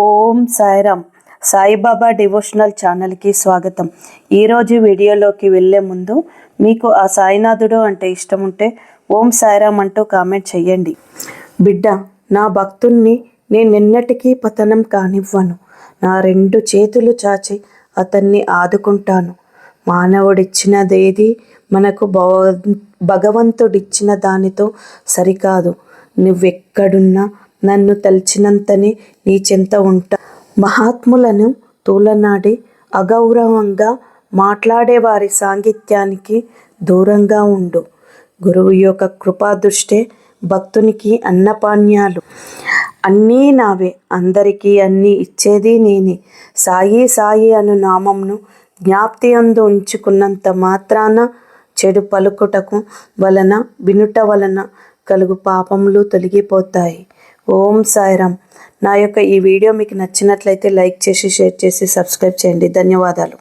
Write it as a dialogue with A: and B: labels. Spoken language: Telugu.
A: ఓం సాయిరామ్. సాయిబాబా డివోషనల్ ఛానల్కి స్వాగతం. ఈరోజు వీడియోలోకి వెళ్ళే ముందు మీకు ఆ సాయినాథుడు అంటే ఇష్టం ఉంటే ఓం సాయిరామ్ అంటూ కామెంట్ చెయ్యండి. బిడ్డ, నా భక్తుణ్ణి నేనెన్నటికీ పతనం కానివ్వను. నా 2 చేతులు చాచి అతన్ని ఆదుకుంటాను. మానవుడిచ్చినదేది మనకు భగవంతుడిచ్చిన దానితో సరికాదు. నువ్వెక్కడున్నా నన్ను తలిచినంతనే నీ చెంత ఉంటా. మహాత్ములను తూలనాడి అగౌరవంగా మాట్లాడే వారి సాంగత్యానికి దూరంగా ఉండు. గురువు యొక్క కృపాదృష్టే భక్తునికి అన్నపాన్యాలు. అన్నీ నావే, అందరికీ అన్నీ ఇచ్చేది నేనే. సాయి సాయి అను నామంను జ్ఞాప్తి అందు ఉంచుకున్నంత మాత్రాన చెడు పలుకుటకు వలన వినుట వలన కలుగు పాపములు తొలగిపోతాయి. ఓం సాయిరామ్. నా యొక్క ఈ వీడియో మీకు నచ్చినట్లయితే లైక్ చేసి, షేర్ చేసి, సబ్స్క్రైబ్ చేయండి. ధన్యవాదాలు.